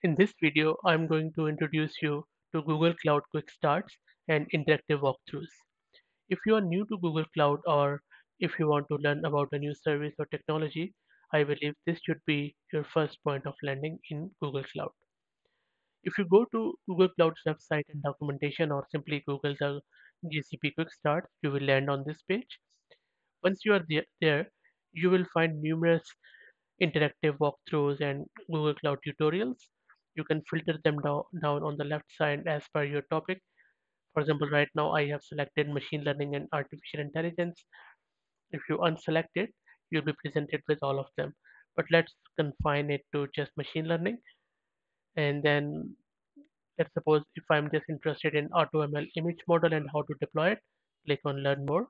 In this video, I'm going to introduce you to Google Cloud Quickstarts and interactive walkthroughs. If you are new to Google Cloud or if you want to learn about a new service or technology, I believe this should be your first point of landing in Google Cloud. If you go to Google Cloud's website and documentation or simply Google the GCP Quickstarts, you will land on this page. Once you are there, you will find numerous interactive walkthroughs and Google Cloud tutorials. You can filter them down on the left side as per your topic. For example, right now I have selected machine learning and artificial intelligence. If you unselect it, you'll be presented with all of them. But let's confine it to just machine learning. And then let's suppose if I'm just interested in AutoML image model and how to deploy it, click on learn more.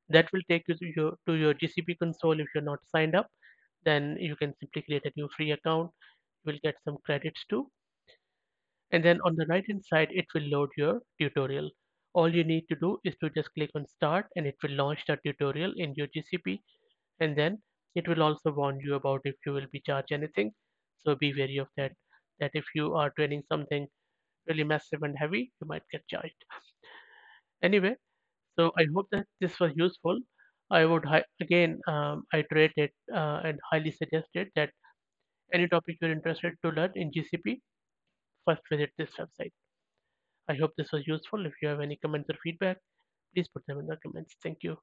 That will take you to your GCP console if you're not signed up. Then you can simply create a new free account. You will get some credits too. And then on the right hand side, it will load your tutorial. All you need to do is to just click on start and it will launch the tutorial in your GCP. And then it will also warn you about if you will be charged anything. So be wary of that. That if you are training something really massive and heavy, you might get charged. Anyway, so I hope that this was useful. I would again iterate it and highly suggest it that any topic you're interested to learn in GCP, first visit this website. I hope this was useful. If you have any comments or feedback, please put them in the comments. Thank you.